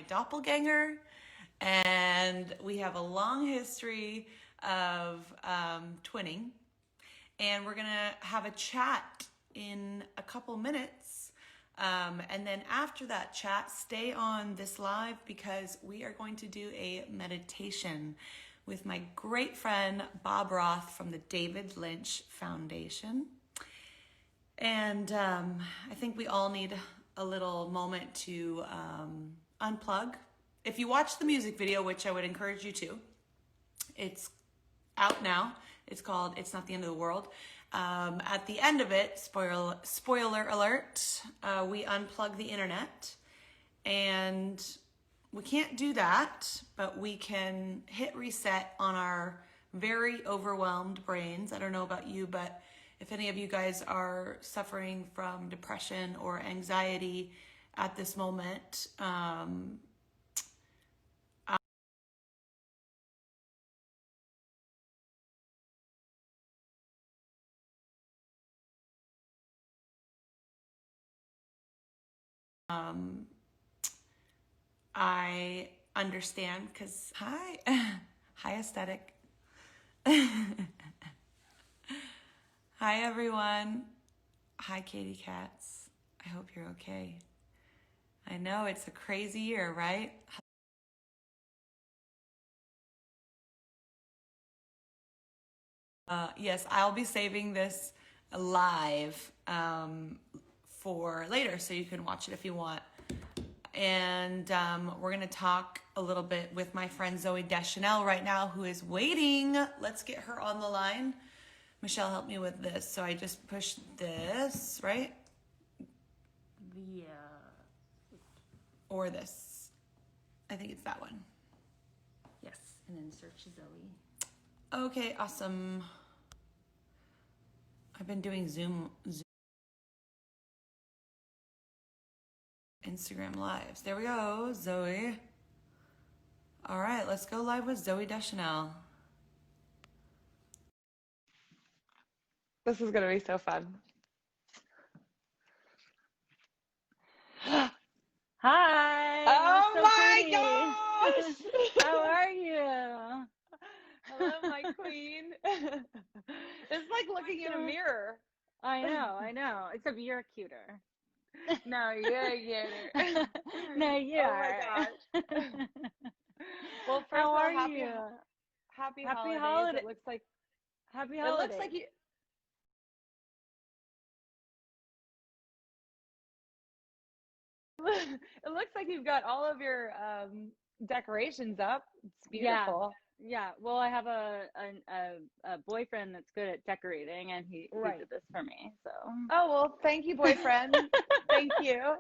doppelganger, and we have a long history of twinning, and we're gonna have a chat in a couple minutes, and then after that chat, stay on this live because we are going to do a meditation with my great friend Bob Roth from the David Lynch Foundation. And I think we all need a little moment to unplug. If you watch the music video, which I would encourage you to, it's out now. It's called It's Not the End of the World. At the end of it, spoiler alert, we unplug the internet. And we can't do that, but we can hit reset on our very overwhelmed brains. I don't know about you, but if any of you guys are suffering from depression or anxiety at this moment, I understand because, hi, hi aesthetic. Hi everyone. Hi Katie Cats. I hope you're okay. I know it's a crazy year, right? Yes, I'll be saving this live for later so you can watch it if you want. And we're going to talk a little bit with my friend Zoe Deschanel right now, who is waiting. Let's get her on the line. Michelle, help me with this. So I just pushed this, right? The Or this. I think it's that one. yes, and then search Zoe. Okay, awesome. I've been doing Zoom Instagram lives. There we go, Zoe. All right, let's go live with Zoe Deschanel. This is gonna be so fun. Hi. Oh so my pretty. gosh! How are you? Hello, my queen. It's like looking in a mirror. I know. Except you're cuter. No, you're cuter. No, you Oh are. my gosh. Well, first How of all, are you? happy Happy holidays. holiday. It looks like Happy it looks like holidays. you it looks like you've got all of your decorations up. It's Yeah. beautiful. Yeah. Well, I have a boyfriend that's good at decorating, and he Right. did this for me. So. Oh, well, thank you, boyfriend. Thank you.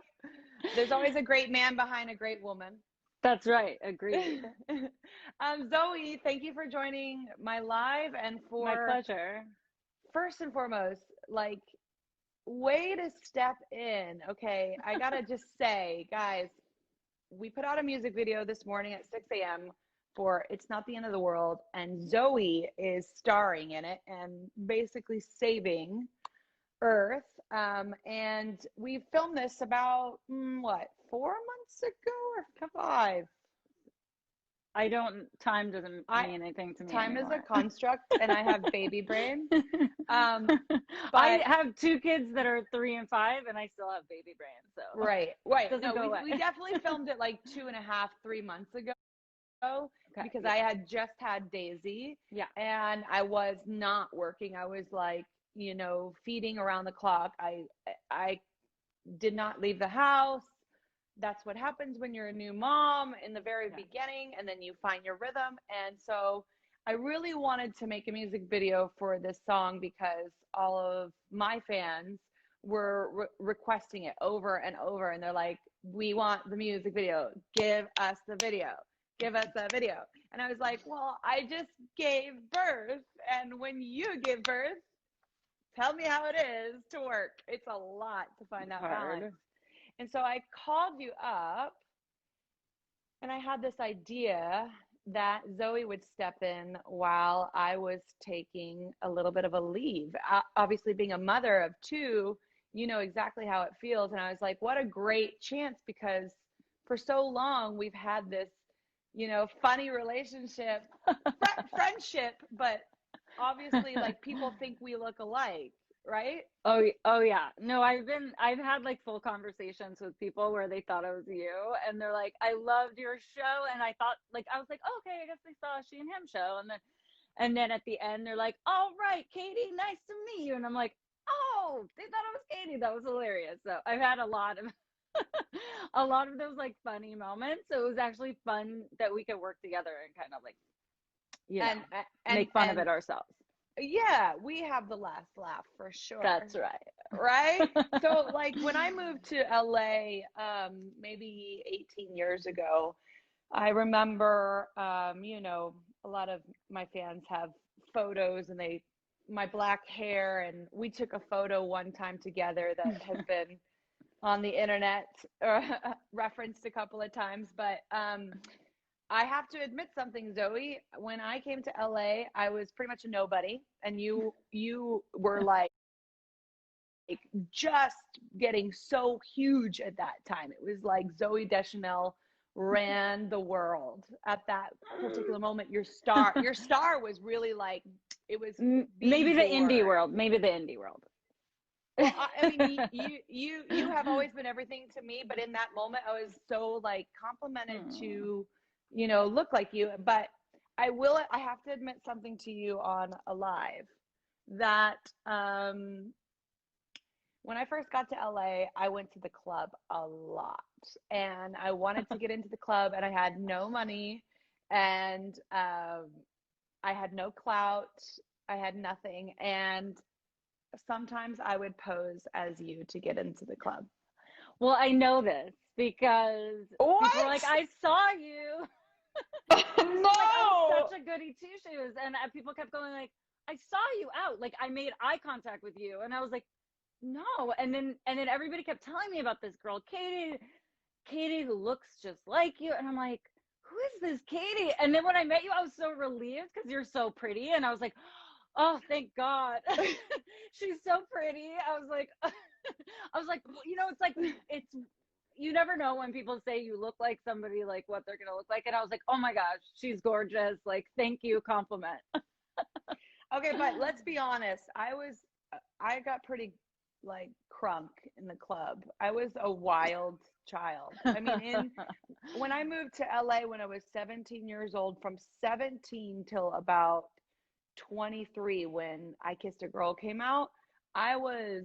There's always a great man behind a great woman. That's right. Agreed. Zoe, thank you for joining my live and My for pleasure. first and foremost, like, way to step in. Okay, I gotta just say, guys, we put out a music video this morning at 6 a.m. for It's Not the End of the World, and Zoe is starring in it and basically saving Earth. And we filmed this about, what, 4 months ago or 5? I don't, time doesn't I mean anything to me Time is a anymore. construct, and I have baby brain. I But have two kids that are 3 and 5, and I still have baby brain, so right. it doesn't No, go we away. definitely filmed it like 2.5, 3 months ago Okay. because Yeah. I had just had Daisy Yeah. and I was not working. I was like, feeding around the clock. I did not leave the house. That's what happens when you're a new mom in the very Yeah. beginning, and then you find your rhythm. And so I really wanted to make a music video for this song because all of my fans were requesting it over and over, and they're like, we want the music video, give us the video, give us the video. And I was like, well, I just gave birth, and when you give birth, tell me how it is to work. It's a lot to find that balance. Hard. And so I called you up, and I had this idea that Zoe would step in while I was taking a little bit of a leave. Obviously, being a mother of two, you know exactly how it feels. And I was like, what a great chance, because for so long we've had this, funny relationship, friendship, but obviously like people think we look alike, right? Oh yeah. No, I've had like full conversations with people where they thought it was you, and they're like, I loved your show, and I thought, like, I was like, oh, okay, I guess they saw a She and Him show, and then at the end they're like, all right, Katie, nice to meet you, and I'm like, oh, they thought it was Katie. That was hilarious. So I've had a lot of a lot of those like funny moments. So it was actually fun that we could work together and kind of like, And make fun of it ourselves. yeah, we have the last laugh for sure. That's right. Right? So like when I moved to LA, maybe 18 years ago, I remember, a lot of my fans have photos and my black hair, and we took a photo one time together that has been on the internet, referenced a couple of times. But I have to admit something, Zoe. When I came to LA, I was pretty much a nobody, and you were like just getting so huge at that time. It was like Zoe Deschanel ran the world at that particular moment. Your star was really like, it was maybe the indie born. world. Well, I mean, you have always been everything to me, but in that moment, I was so like complimented to, look like you. But I have to admit something to you on a live, that when I first got to LA, I went to the club a lot, and I wanted to get into the club, and I had no money, and I had no clout, I had nothing, and sometimes I would pose as you to get into the club. Well, I know this because What? people were like, I saw you. No. Like, I was such a goody two shoes, and people kept going like, I saw you out. Like I made eye contact with you, and I was like, no. And then everybody kept telling me about this girl, Katie, who looks just like you, and I'm like, who is this Katie? And then when I met you, I was so relieved because you're so pretty, and I was like, oh, thank God. She's so pretty. I was like, it's like, you never know when people say you look like somebody, like what they're gonna look like, and I was like, oh my gosh, she's gorgeous. Like, thank you, compliment. Okay, but let's be honest. I got pretty like crunk in the club. I was a wild child. I mean, when I moved to LA when I was 17 years old, from 17 till about 23, when I Kissed a Girl came out, I was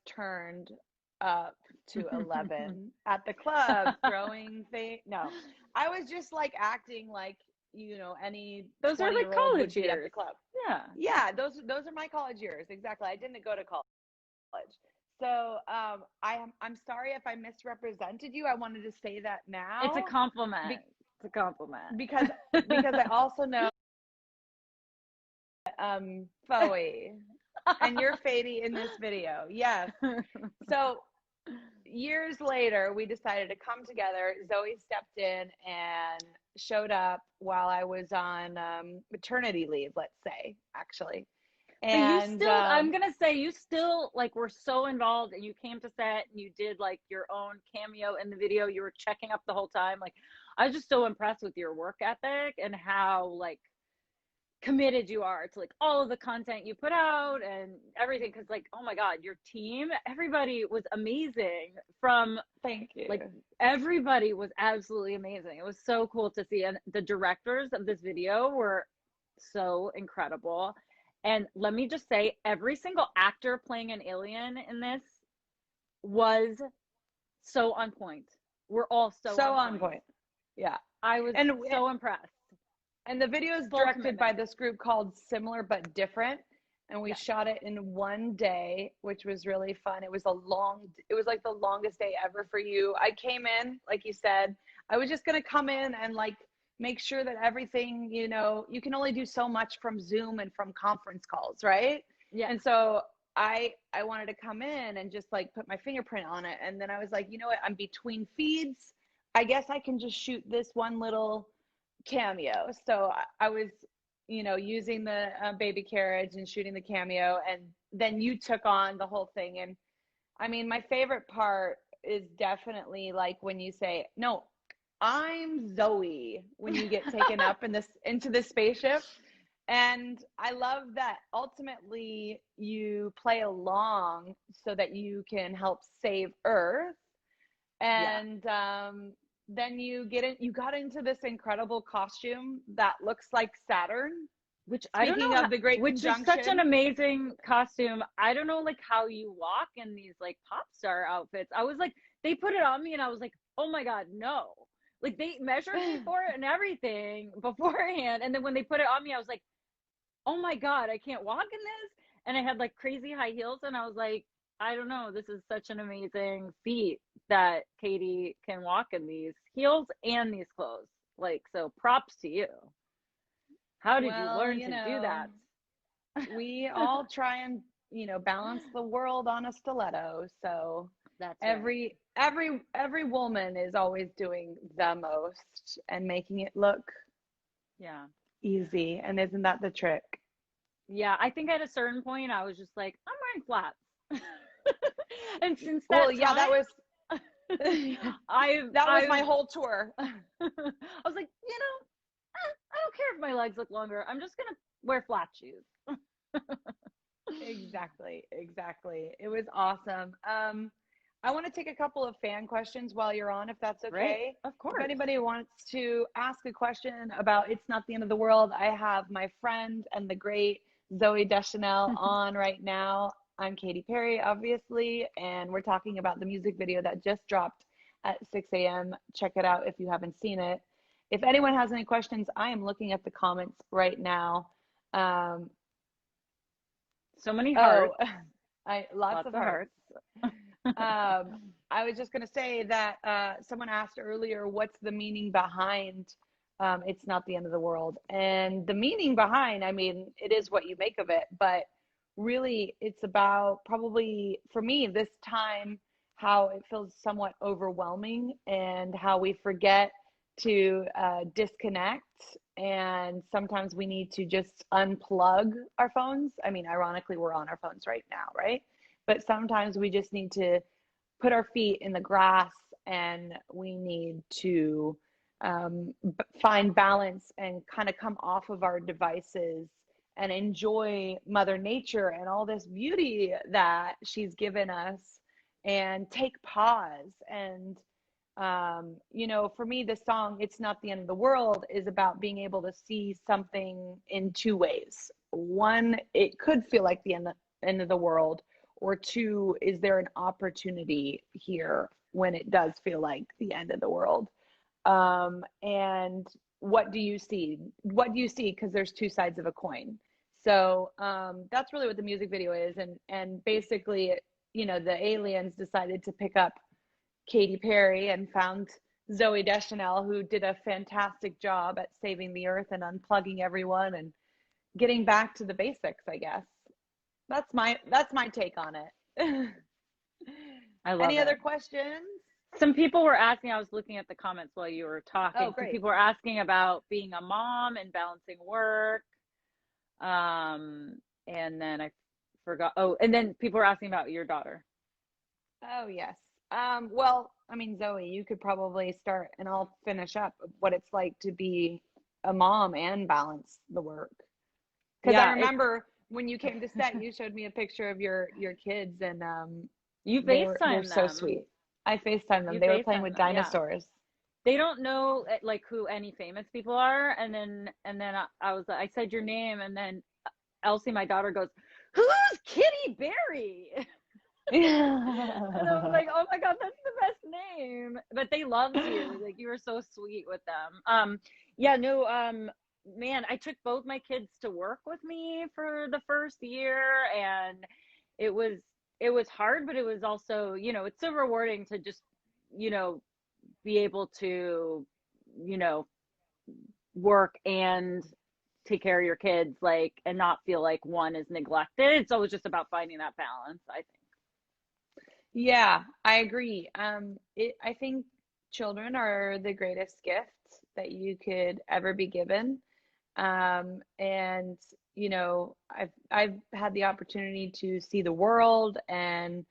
turned up to 11 at the club, throwing things. No, I was just like acting like, any those are like 20-year-old would college be years at the club. Yeah, those are my college years. Exactly. I didn't go to college. So I'm sorry if I misrepresented you. I wanted to say that now. it's a compliment. It's a compliment because I also know Foe, and you're Fady in this video. Yes. So years later, we decided to come together. Zoe stepped in and showed up while I was on maternity leave, let's say, actually. And you still, I'm gonna say, you still like were so involved, and you came to set and you did like your own cameo in the video. You were checking up the whole time. Like, I was just so impressed with your work ethic and how like committed you are to like all of the content you put out and everything, because like, oh my God, your team, everybody was amazing. Thank you. Like, everybody was absolutely amazing. It was so cool to see, and the directors of this video were so incredible. And let me just say, every single actor playing an alien in this was so on point. We're all so on point. Yeah, I was so impressed. And the video is directed by this group called Similar But Different. And we shot it in one day, which was really fun. It was like the longest day ever for you. I came in, like you said, I was just going to come in and like make sure that everything, you can only do so much from Zoom and from conference calls, right? Yeah. And so I wanted to come in and just like put my fingerprint on it. And then I was like, you know what? I'm between feeds. I guess I can just shoot this one little cameo. So I was, using the baby carriage and shooting the cameo, and then you took on the whole thing. And I mean, my favorite part is definitely like when you say, no, I'm Zoe, when you get taken up into the spaceship. And I love that ultimately you play along so that you can help save Earth. Yeah. And then you got into this incredible costume that looks like Saturn. Which I don't Speaking know, of the Great which is such an Conjunction. amazing costume. I don't know like how you walk in these like pop star outfits. I was like, they put it on me and I was like, oh my God, no. Like they measured me for it and everything beforehand. And then when they put it on me, I was like, oh my God, I can't walk in this. And I had like crazy high heels and I was like, I don't know, this is such an amazing feat that Katie can walk in these heels and these clothes. Like, so props to you. How did you Well, learn to do that? we all try and, balance the world on a stiletto. So That's right. every woman is always doing the most and making it look Yeah. easy. And isn't that the trick? Yeah. I think at a certain point, I was just like, I'm wearing flats. And since Well, that yeah, time, that was my I've, whole tour. I was like, I don't care if my legs look longer. I'm just going to wear flat shoes. Exactly. It was awesome. I want to take a couple of fan questions while you're on, if that's Right. okay. Of If course. anybody wants to ask a question about It's Not the End of the World, I have my friend and the great Zoe Deschanel on right now. I'm Katy Perry, obviously, and we're talking about the music video that just dropped at 6 a.m. Check it out if you haven't seen it. If anyone has any questions, I am looking at the comments right now. So many hearts. Lots Lots of of hearts. hearts. I was just going to say that someone asked earlier, what's the meaning behind It's Not the End of the World? And the meaning behind, I mean, it is what you make of it, but really it's about probably for me this time how it feels somewhat overwhelming and how we forget to disconnect. And sometimes we need to just unplug our phones. I mean, ironically, we're on our phones right now, right? But sometimes we just need to put our feet in the grass and we need to find balance and kind of come off of our devices and enjoy Mother Nature and all this beauty that she's given us and take pause. And, for me, this song, It's Not the End of the World, is about being able to see something in two ways. One, it could feel like the end of the world, or two, is there an opportunity here when it does feel like the end of the world? And what do you see? What do you see? Because there's two sides of a coin. So that's really what the music video is. And basically, the aliens decided to pick up Katy Perry and found Zoe Deschanel, who did a fantastic job at saving the earth and unplugging everyone and getting back to the basics, I guess. That's my take on it. I love Any it. other questions? Some people were asking, I was looking at the comments while you were talking. Oh, Some great. people were asking about being a mom and balancing work. And then I forgot. Oh, and then people were asking about your daughter. Oh, yes. Well, I mean, Zoe, you could probably start and I'll finish up what it's like to be a mom and balance the work. Because I Yeah, remember when you came to set, you showed me a picture of your kids and you they're FaceTime so them. sweet. I FaceTimed them. You They were playing FaceTime with them. Yeah. dinosaurs. They don't know like who any famous people are. And then I said your name and then Elsie, my daughter goes, "Who's Kitty Berry?" And I was like, oh my God, that's the best name. But they loved you. Like you were so sweet with them. Yeah, no, man, I took both my kids to work with me for the first year and it was it was hard, but it was also, it's so rewarding to just, you know, be able to, you know, work and take care of your kids, like, and not feel like one is neglected. It's always just about finding that balance, I think. Yeah, I agree. I think children are the greatest gift that you could ever be given. And I've had the opportunity to see the world and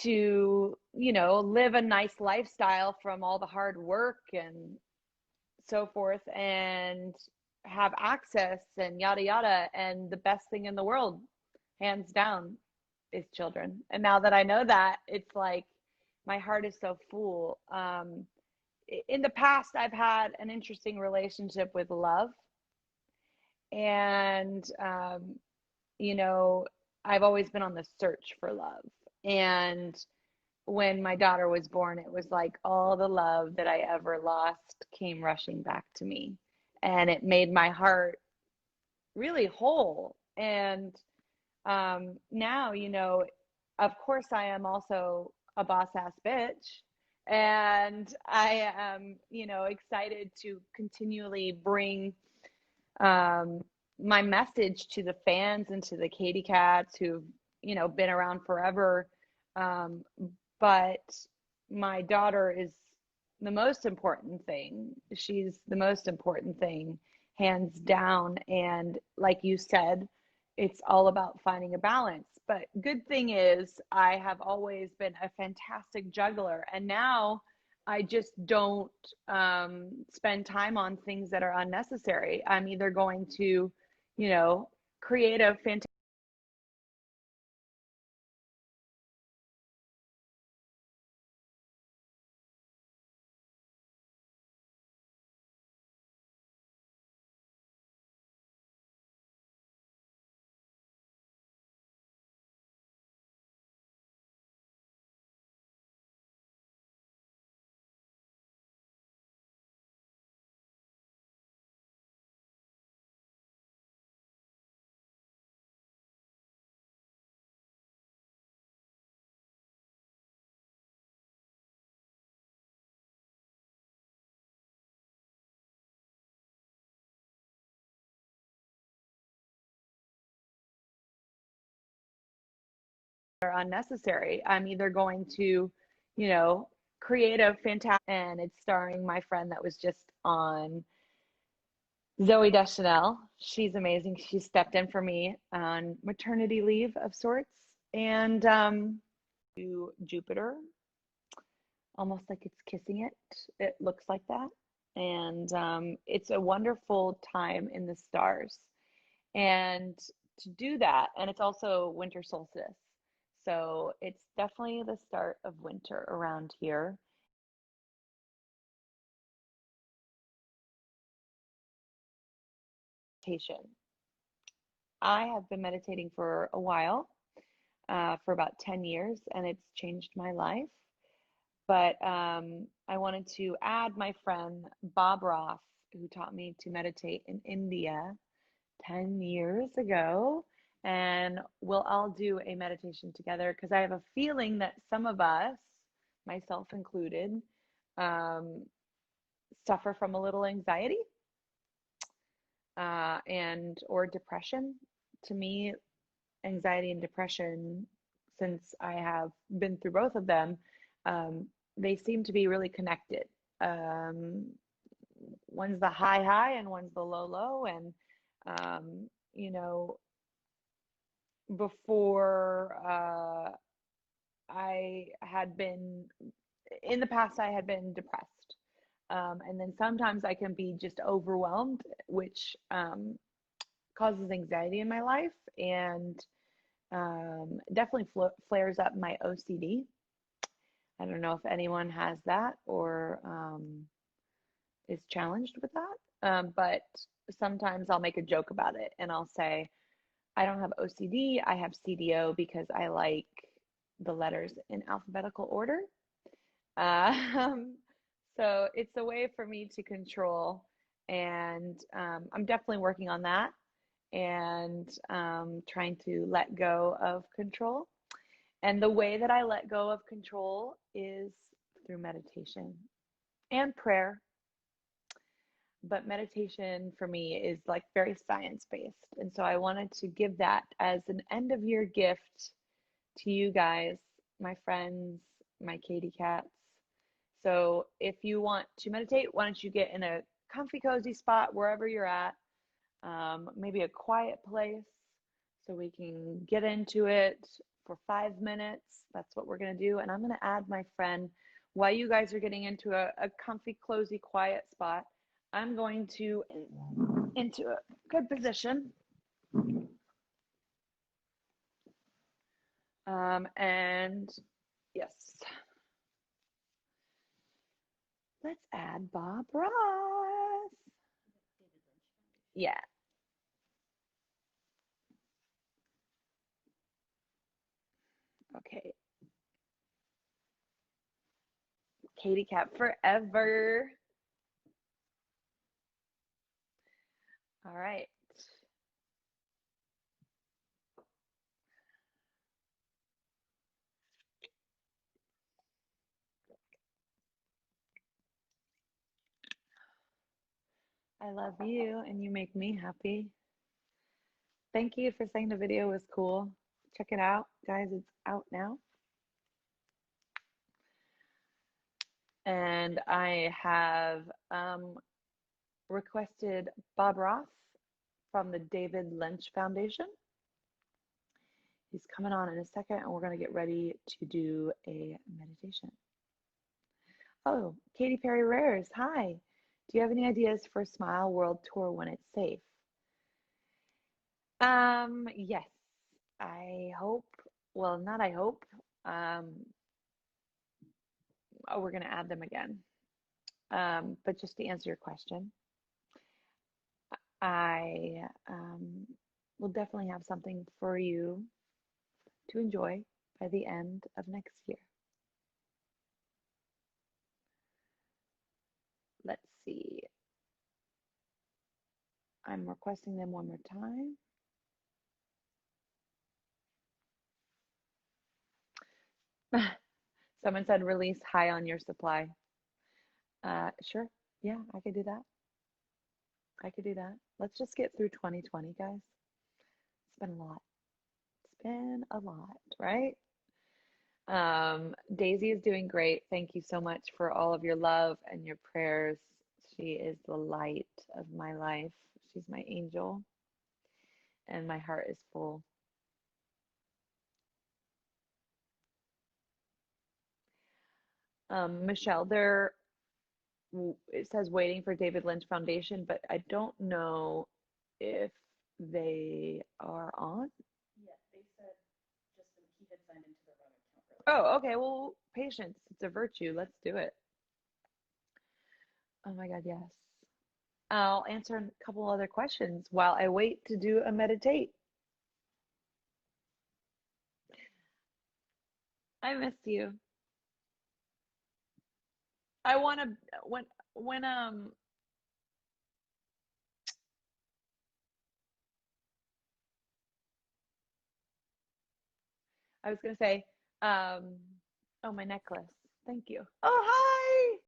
to live a nice lifestyle from all the hard work and so forth, and have access and yada yada. And the best thing in the world, hands down, is children. And now that I know that, it's like my heart is so full. In the past, I've had an interesting relationship with love, and I've always been on the search for love. And when my daughter was born, it was like all the love that I ever lost came rushing back to me. And it made my heart really whole. And now, of course, I am also a boss ass bitch. And I am, excited to continually bring my message to the fans and to the Katy Cats who've, been around forever. But my daughter is the most important thing. She's the most important thing, hands down. And like you said, it's all about finding a balance. But good thing is, I have always been a fantastic juggler. And now I just don't spend time on things that are unnecessary. I'm either going to, create a fantastic or unnecessary. I'm either going to, create a fantastic, and it's starring my friend that was just on, Zoe Deschanel. She's amazing. She stepped in for me on maternity leave of sorts. And to Jupiter, almost like it's kissing it. It looks like that. And it's a wonderful time in the stars. And to do that, and it's also winter solstice. So it's definitely the start of winter around here. Meditation. I have been meditating for a while, for about 10 years, and it's changed my life. But I wanted to add my friend Bob Ross, who taught me to meditate in India 10 years ago. And we'll all do a meditation together, because I have a feeling that some of us, myself included, um, suffer from a little anxiety and or depression. To me, anxiety and depression, since I have been through both of them, um, they seem to be really connected. Um, one's the high high and one's the low low. And um, you know, before I had been in the past, I had been depressed. And then sometimes I can be just overwhelmed, which causes anxiety in my life, and definitely flares up my OCD. I don't know if anyone has that or is challenged with that. But sometimes I'll make a joke about it and I'll say, I don't have OCD, I have CDO, because I like the letters in alphabetical order. Um, so it's a way for me to control, and I'm definitely working on that, and trying to let go of control. And the way that I let go of control is through meditation and prayer. But meditation for me is like very science based. And so I wanted to give that as an end of year gift to you guys, my friends, my Katy Cats. So if you want to meditate, why don't you get in a comfy, cozy spot wherever you're at, maybe a quiet place so we can get into it for 5 minutes. That's what we're going to do. And I'm going to add my friend while you guys are getting into a comfy, cozy, quiet spot. I'm going to into a good position. And yes, let's add Bob Ross. Yeah. Okay. Katie Cat forever. All right. I love you and you make me happy. Thank you for saying the video was cool. Check it out, guys. It's out now. And I have requested Bob Ross from the David Lynch Foundation. He's coming on in a second, and we're going to get ready to do a meditation. Oh, Katy Perry Rares, hi. Do you have any ideas for a Smile World Tour when it's safe? Yes. I hope, well, not I hope. Oh, we're going to add them again. But just to answer your question, I will definitely have something for you to enjoy by the end of next year. Let's see. I'm requesting them one more time. Someone said release high on your supply. Sure. Yeah, I could do that. I could do that. Let's just get through 2020, guys. It's been a lot. It's been a lot, right? Daisy is doing great. Thank you so much for all of your love and your prayers. She is the light of my life. She's my angel, and my heart is full. Michelle, it says waiting for David Lynch Foundation, but I don't know if they are on. Yeah, they said just he had signed into their web account. Oh, okay. Well, patience. It's a virtue. Let's do it. Oh my God, yes. I'll answer a couple other questions while I wait to do a meditate. I miss you. I want to when I was gonna say oh, my necklace. Thank you. Oh, hi.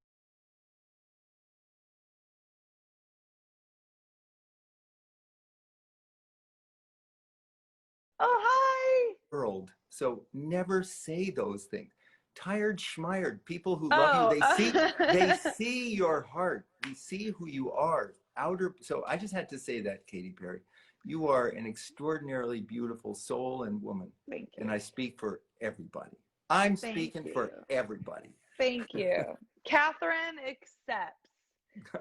Oh, hi. World. So never say those things. Tired schmired, people who love Oh, you, they see your heart. They see who you are. So I just had to say that, Katy Perry. You are an extraordinarily beautiful soul and woman. Thank you. And I speak for everybody. I'm Thank speaking you. for everybody. Thank you. Catherine accepts.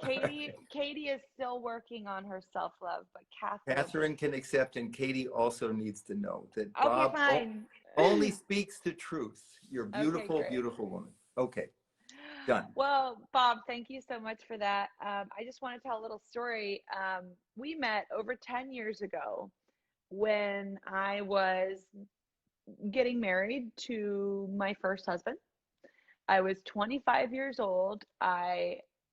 Katie is still working on her self-love, but Catherine can accept, and Katie also needs to know that okay, Bob fine. only speaks the truth. You're beautiful, Okay, beautiful woman. Okay, done. Well, Bob, thank you so much for that. I just want to tell a little story. We met over 10 years ago when I was getting married to my first husband. I was 25 years old.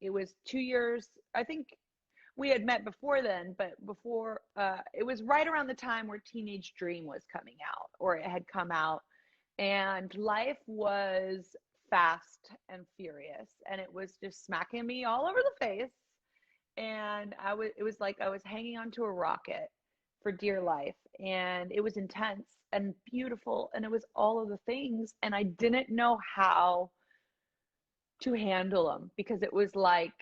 It was 2 years, I think we had met before then, but before, it was right around the time where Teenage Dream was coming out, or it had come out, and life was fast and furious, and it was just smacking me all over the face, and it was like I was hanging onto a rocket for dear life, and it was intense and beautiful, and it was all of the things, and I didn't know how to handle them because it was like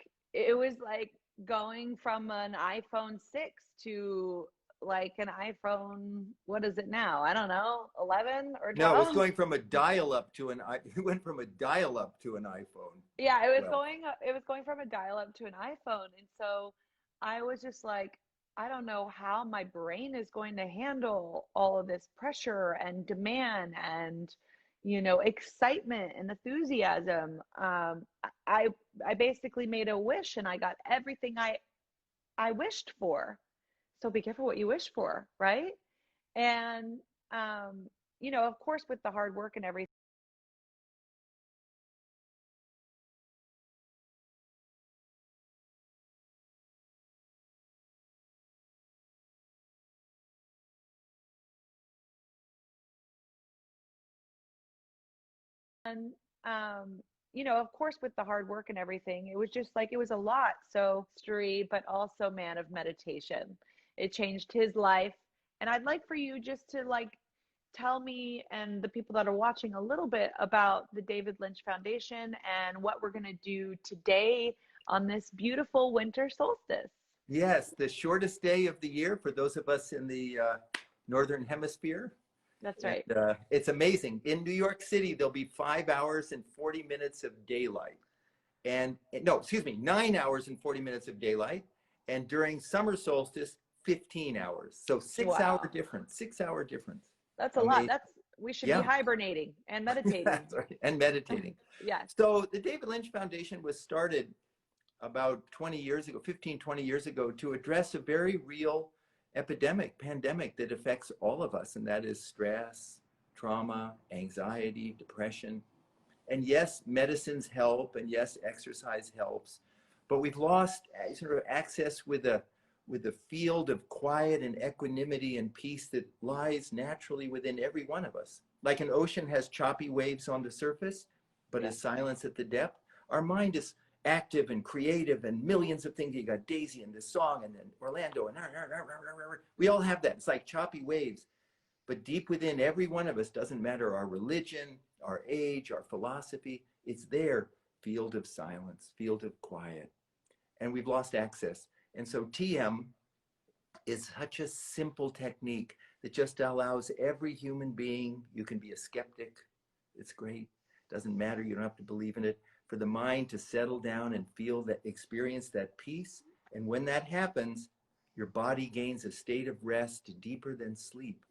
going from an iPhone 6 to like an iPhone. What is it now? I don't know, 11 or No, 12? it's going from a dial-up to an it went from a dial-up to an iPhone. Yeah, it was 12. going from a dial-up to an iPhone. And so I was just like, I don't know how my brain is going to handle all of this pressure and demand and, excitement and enthusiasm. I I basically made a wish and I got everything I wished for. So be careful what you wish for, right? And of course, with the hard work and everything. And of course, with the hard work and everything, it was just like it was a lot. So history, but also man of meditation. It changed his life. And I'd like for you just to like tell me and the people that are watching a little bit about the David Lynch Foundation and what we're going to do today on this beautiful winter solstice. Yes, the shortest day of the year for those of us in the Northern Hemisphere. That's right. And, it's amazing. In New York City, there'll be 5 hours and 40 minutes of daylight. And no, excuse me, 9 hours and 40 minutes of daylight. And during summer solstice, 15 hours. So 6 hour difference, 6 hour difference. That's a lot. We should be hibernating and meditating. That's right. And meditating. Yeah. So the David Lynch Foundation was started about 20 years ago, 15, 20 years ago, to address a very real pandemic that affects all of us. And that is stress, trauma, anxiety, depression. And yes, medicines help, and yes, exercise helps, but we've lost sort of access with a field of quiet and equanimity and peace that lies naturally within every one of us. Like an ocean has choppy waves on the surface, but is silence at the depth. Our mind is active and creative and millions of things. You got Daisy and this song and then Orlando and we all have that. It's like choppy waves. But deep within every one of us, doesn't matter our religion, our age, our philosophy, it's there, field of silence, field of quiet. And we've lost access. And so TM is such a simple technique that just allows every human being, you can be a skeptic, it's great, doesn't matter, you don't have to believe in it, for the mind to settle down and feel that, experience that peace. And when that happens, your body gains a state of rest deeper than sleep.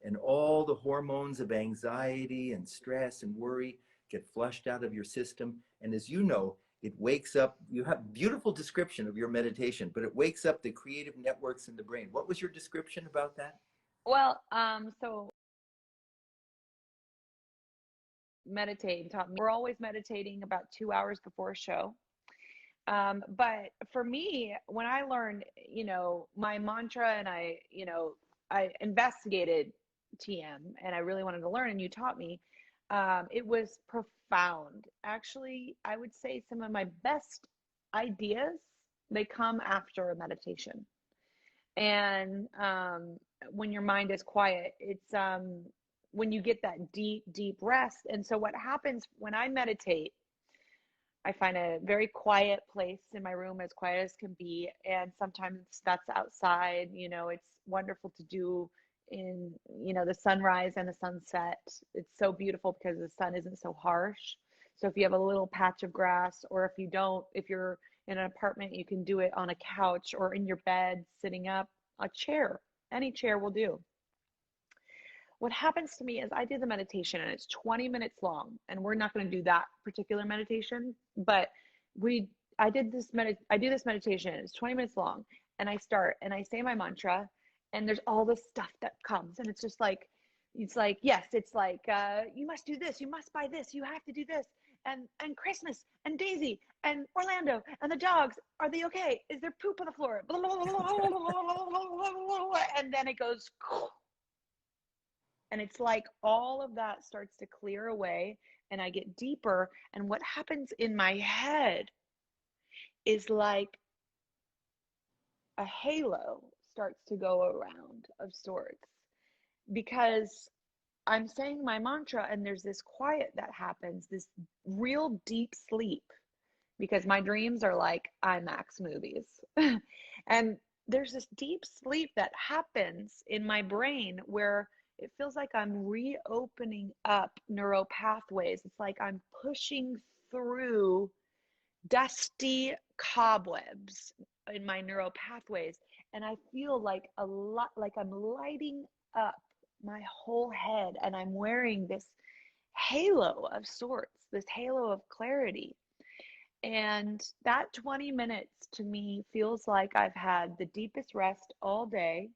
And all the hormones of anxiety and stress and worry get flushed out of your system. And as you know, it wakes up, you have beautiful description of your meditation, but it wakes up the creative networks in the brain. What was your description about that? Well, so meditating taught me, we're always meditating about 2 hours before a show. But for me, when I learned, my mantra and I investigated TM and I really wanted to learn and you taught me, it was profound. Actually, I would say some of my best ideas, they come after a meditation. And when your mind is quiet, it's when you get that deep, deep rest. And so what happens when I meditate, I find a very quiet place in my room, as quiet as can be. And sometimes that's outside, it's wonderful to do in, the sunrise and the sunset. It's so beautiful because the sun isn't so harsh. So if you have a little patch of grass, or if you're in an apartment, you can do it on a couch or in your bed, sitting up, a chair, any chair will do. What happens to me is I do the meditation and it's 20 minutes long, and we're not going to do that particular meditation, but I do this meditation. It's 20 minutes long, and I start and I say my mantra, and there's all this stuff that comes, and it's like yes, it's like you must do this, you must buy this, you have to do this, and Christmas and Daisy and Orlando and the dogs, are they okay? Is there poop on the floor? And then it goes. And it's like all of that starts to clear away and I get deeper. And what happens in my head is like a halo starts to go around of sorts, because I'm saying my mantra and there's this quiet that happens, this real deep sleep, because my dreams are like IMAX movies. And there's this deep sleep that happens in my brain where it feels like I'm reopening up neural pathways. It's like I'm pushing through dusty cobwebs in my neural pathways, and I feel like a lot, like I'm lighting up my whole head, and I'm wearing this halo of sorts, this halo of clarity. And that 20 minutes to me feels like I've had the deepest rest all day.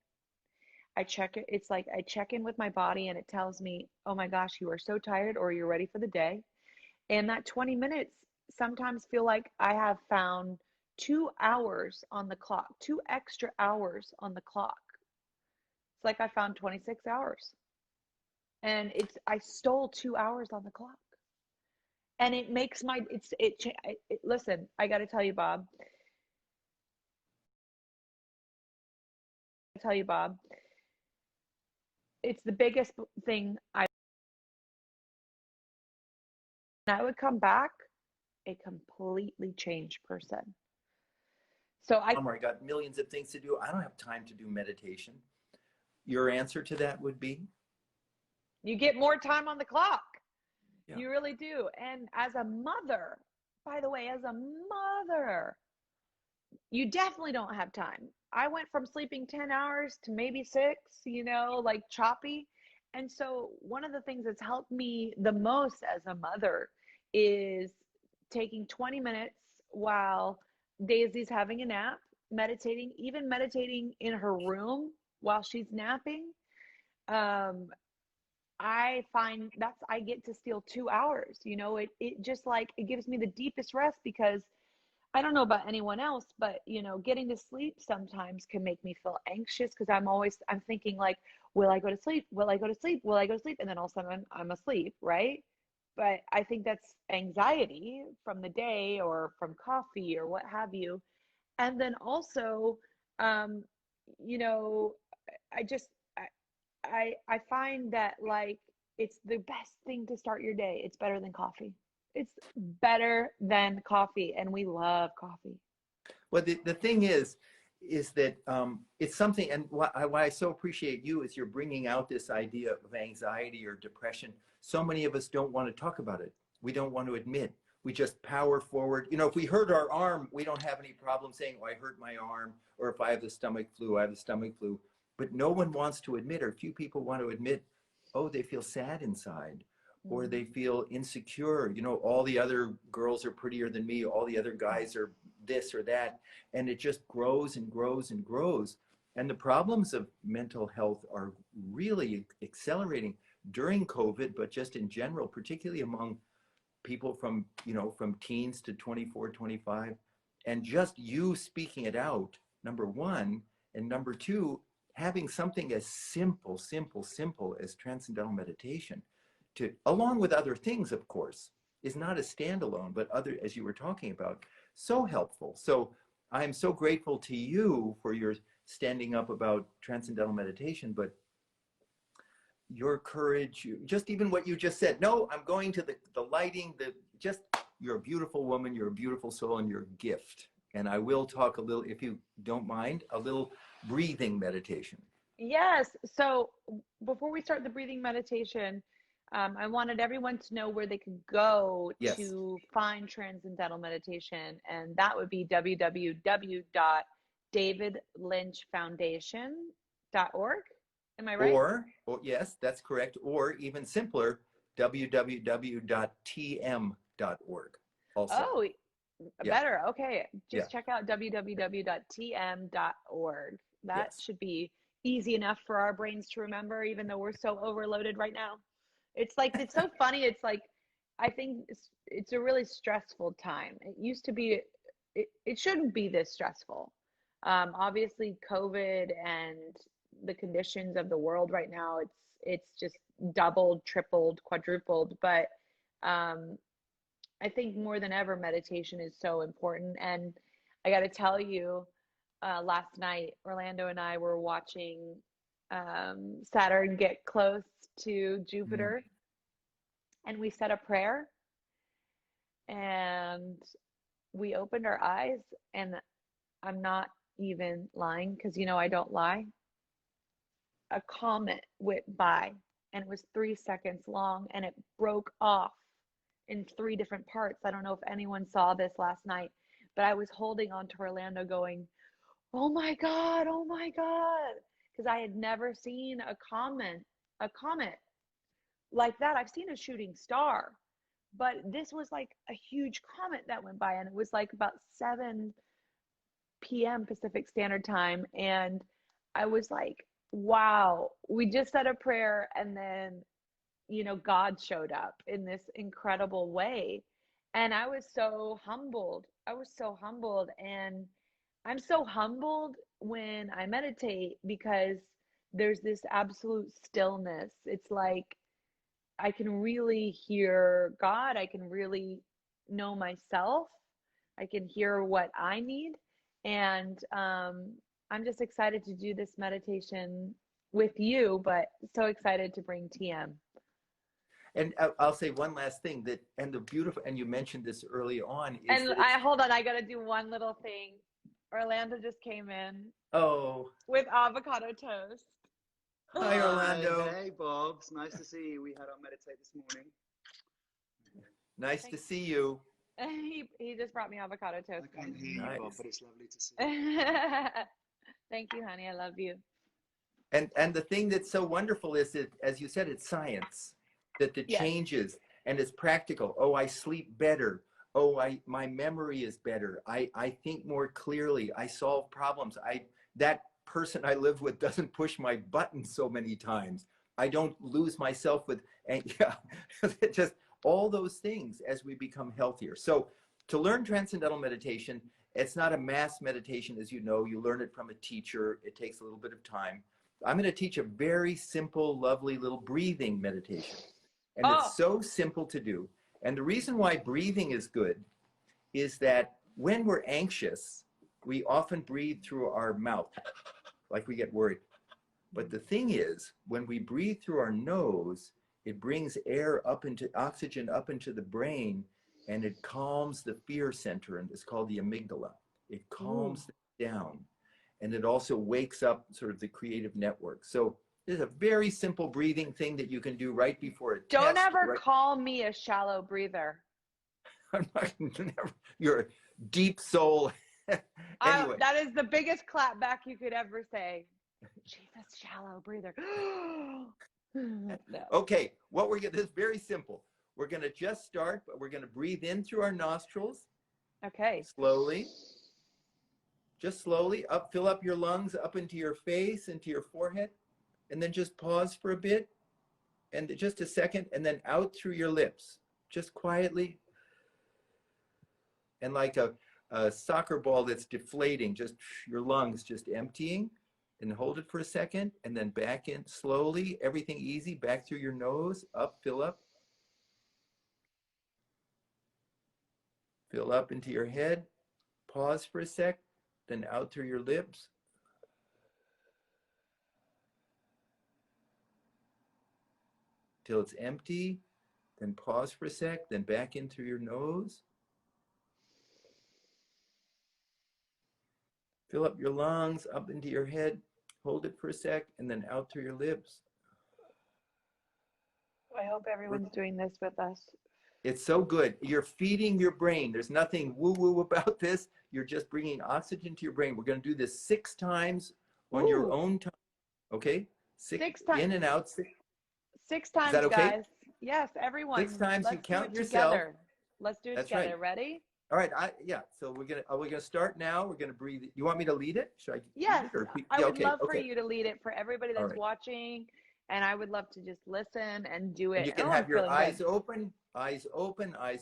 I check it, it's like I check in with my body and it tells me, oh my gosh, you are so tired or you're ready for the day. And that 20 minutes sometimes feel like I have found 2 hours on the clock, 2 extra hours on the clock. It's like I found 26 hours. And I stole 2 hours on the clock. And it makes my, listen, I got to tell you, Bob, it's the biggest thing I would come back a completely changed person. So I got millions of things to do. I don't have time to do meditation. Your answer to that would be? You get more time on the clock. Yeah. You really do. And as a mother, by the way, as a mother, you definitely don't have time. I went from sleeping 10 hours to maybe 6, like choppy. And so one of the things that's helped me the most as a mother is taking 20 minutes while Daisy's having a nap, meditating, even meditating in her room while she's napping. I find I get to steal 2 hours. It just like it gives me the deepest rest, because I don't know about anyone else, but getting to sleep sometimes can make me feel anxious, because I'm thinking like, will I go to sleep? Will I go to sleep? Will I go to sleep? And then all of a sudden I'm asleep, right? But I think that's anxiety from the day or from coffee or what have you. And then also, um, you know, I just I find that like it's the best thing to start your day. It's better than coffee. It's better than coffee, and we love coffee. Well, the thing is that it's something, and why I so appreciate you is you're bringing out this idea of anxiety or depression. So many of us don't want to talk about it. We don't want to admit. We just power forward. If we hurt our arm, we don't have any problem saying, oh, I hurt my arm, or if I have the stomach flu, I have the stomach flu. But no one wants to admit, or few people want to admit, oh, they feel sad inside, or they feel insecure. All the other girls are prettier than me. All the other guys are this or that. And it just grows and grows and grows. And the problems of mental health are really accelerating during COVID, but just in general, particularly among people from teens to 24, 25. And just you speaking it out, number one, and number two, having something as simple as transcendental meditation, to, along with other things, of course, is not a standalone, but other, as you were talking about, so helpful. So I'm so grateful to you for your standing up about transcendental meditation, but your courage, just even what you just said. No, I'm going to the lighting, you're a beautiful woman, you're a beautiful soul, and you're a gift. And I will talk a little, if you don't mind, a little breathing meditation. Yes. So before we start the breathing meditation, I wanted everyone to know where they could go to find transcendental meditation. And that would be www.davidlynchfoundation.org. Am I right? Or yes, that's correct. Or even simpler, www.tm.org. Also. Oh, better. Okay. Just check out www.tm.org. That should be easy enough for our brains to remember, even though we're so overloaded right now. It's so funny. It's like, I think it's a really stressful time. It used to be, it shouldn't be this stressful. Obviously COVID and the conditions of the world right now, it's just doubled, tripled, quadrupled. But I think more than ever, meditation is so important. And I got to tell you, last night, Orlando and I were watching Saturn get close to Jupiter, and we said a prayer, and we opened our eyes, and I'm not even lying because, I don't lie. A comet went by and it was 3 seconds long and it broke off in 3 different parts. I don't know if anyone saw this last night, but I was holding on to Orlando going, oh my God, oh my God. Because I had never seen a comet like that. I've seen a shooting star, but this was like a huge comet that went by, and it was like about 7 p.m. Pacific Standard Time. And I was like, wow, we just said a prayer, and then, God showed up in this incredible way. And I was so humbled. I was so humbled. And I'm so humbled when I meditate because there's this absolute stillness. It's like I can really hear God. I can really know myself. I can hear what I need. And I'm just excited to do this meditation with you, but so excited to bring TM. And I'll say one last thing and the beautiful, and you mentioned this early on, is and hold on, I got to do one little thing. Orlando just came in. Oh. With avocado toast. Hi, Orlando. Hey, Bobs. Nice to see you. We had our meditate this morning. Nice to see you. He just brought me avocado toast. I can't hear you, Bob, but it's lovely to see you. Thank you, honey. I love you. And the thing that's so wonderful is that, as you said, it's science. That the changes, and it's practical. Oh, I sleep better. Oh, my memory is better. I think more clearly. I solve problems. That person I live with doesn't push my button so many times. I don't lose myself with, and just all those things as we become healthier. So to learn transcendental meditation, it's not a mass meditation, as you know. You learn it from a teacher. It takes a little bit of time. I'm going to teach a very simple, lovely little breathing meditation. And it's so simple to do. And the reason why breathing is good is that when we're anxious, we often breathe through our mouth, like we get worried. But the thing is, when we breathe through our nose, it brings oxygen up into the brain, and it calms the fear center, and it's called the amygdala. It calms it down, and it also wakes up sort of the creative network. So there's a very simple breathing thing that you can do right before a test. Don't ever call me a shallow breather. I'm not, you're a deep soul. Anyway. That is the biggest clap back you could ever say. She's a shallow breather. No. Okay, this is very simple. We're gonna just start, but we're gonna breathe in through our nostrils. Okay. Slowly. Just slowly, fill up your lungs up into your face, into your forehead. And then just pause for a bit, and just a second, and then out through your lips, just quietly. And like a soccer ball that's deflating, just your lungs just emptying, and hold it for a second, and then back in slowly, everything easy, back through your nose, fill up. Fill up into your head, pause for a sec, then out through your lips. Till it's empty, then pause for a sec, then back in through your nose. Fill up your lungs, up into your head, hold it for a sec, and then out through your lips. I hope everyone's doing this with us. It's so good. You're feeding your brain. There's nothing woo-woo about this. You're just bringing oxygen to your brain. We're going to do this 6 times on your own time. Okay? 6 times. In and out. 6 times, okay? Guys. Yes, everyone. 6 times. You count yourself. Together. Let's do it together. Right. Ready? All right. So we're gonna start now. We're gonna breathe. You want me to lead it? Should I? Yes. I would love for you to lead it for everybody that's watching, and I would love to just listen and do it. And you can have your eyes open, eyes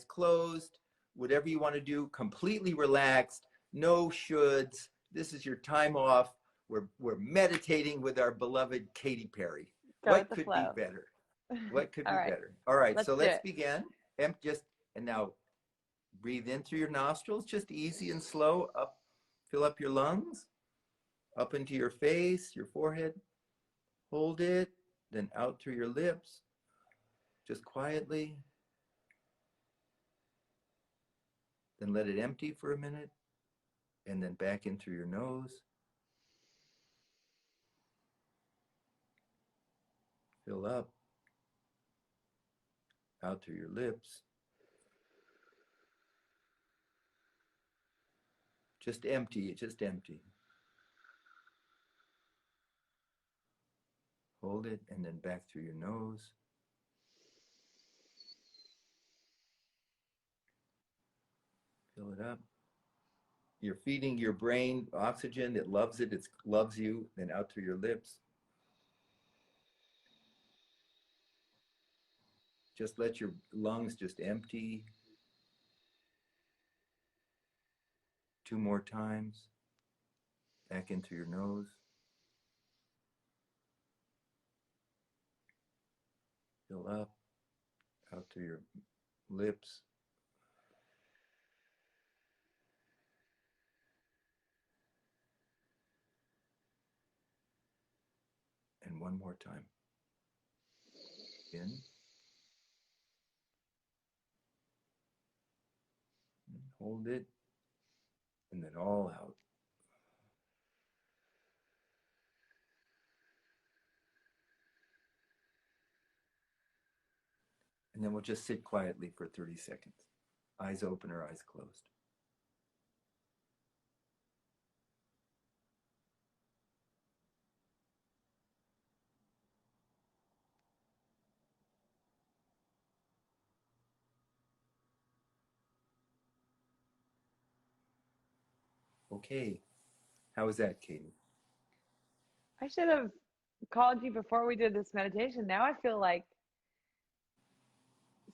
closed, whatever you want to do. Completely relaxed. No shoulds. This is your time off. We're meditating with our beloved Katy Perry. What could be better? What could be better? All right, so let's begin. And now breathe in through your nostrils, just easy and slow. Up, fill up your lungs, up into your face, your forehead. Hold it, then out through your lips, just quietly. Then let it empty for a minute. and then back in through your nose. Fill up, out through your lips. Just empty, just empty. Hold it, and then back through your nose. Fill it up. You're feeding your brain oxygen. It loves it. It loves you. Then out through your lips. Just let your lungs just empty. 2 more times. Back in through your nose. Fill up. Out through your lips. And 1 more time. In. Hold it. And then all out. And then we'll just sit quietly for 30 seconds. Eyes open or eyes closed. Okay. How was that, Katie? I should have called you before we did this meditation. Now I feel like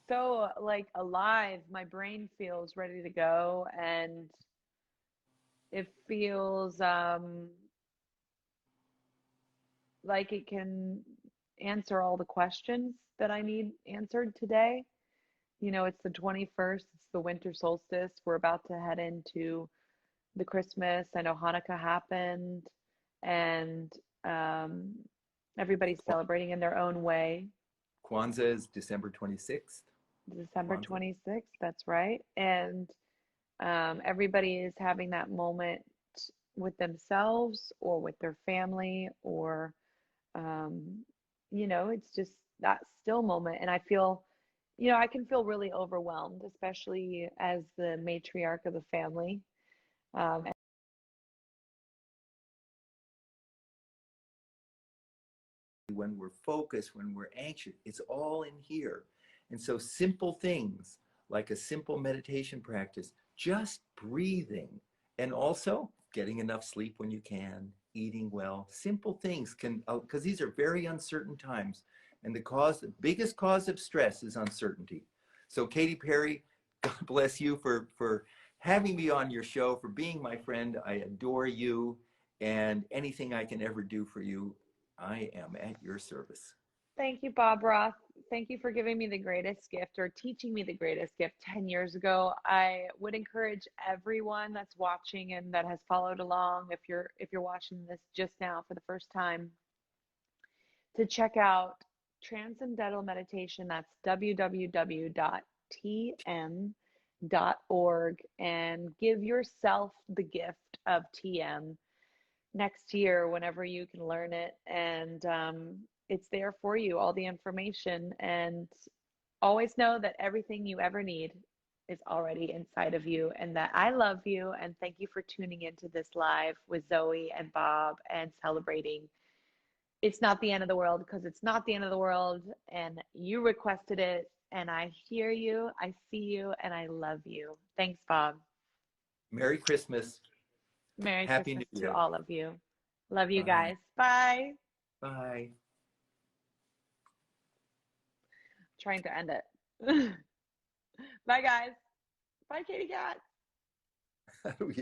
so like alive. My brain feels ready to go, and it feels like it can answer all the questions that I need answered today. You know, it's the 21st, it's the winter solstice. We're about to head into the Christmas. I know Hanukkah happened, and um, everybody's celebrating in their own way. Kwanzaa is December 26th. December Kwanzaa. 26th, that's right. And everybody is having that moment with themselves or with their family, or, you know, it's just that still moment. And I feel, you know, I can feel really overwhelmed, especially as the matriarch of the family. Um, when we're focused, when we're anxious, it's all in here. And so simple things like a simple meditation practice, just breathing, and also getting enough sleep when you can, eating well, simple things can, because these are very uncertain times. And the biggest cause of stress is uncertainty. So Katy Perry, God bless you for having me on your show, for being my friend. I adore you, and anything I can ever do for you, I am at your service. Thank you, Bob Roth. Thank you for giving me the greatest gift, or teaching me the greatest gift 10 years ago. I would encourage everyone that's watching and that has followed along, if you're watching this just now for the first time, to check out Transcendental Meditation. That's www.tm.org, and give yourself the gift of TM next year whenever you can learn it. And it's there for you, all the information. And always know that everything you ever need is already inside of you, and that I love you. And thank you for tuning into this live with Zoe and Bob and celebrating. It's not the end of the world, because it's not the end of the world. And you requested it. And I hear you, I see you, and I love you. Thanks, Bob. Merry Christmas. Merry Happy Christmas New to Year. all of you. Love you Bye. guys. Bye. Bye. Trying to end it. Bye, guys. Bye, Katie Cat. How do we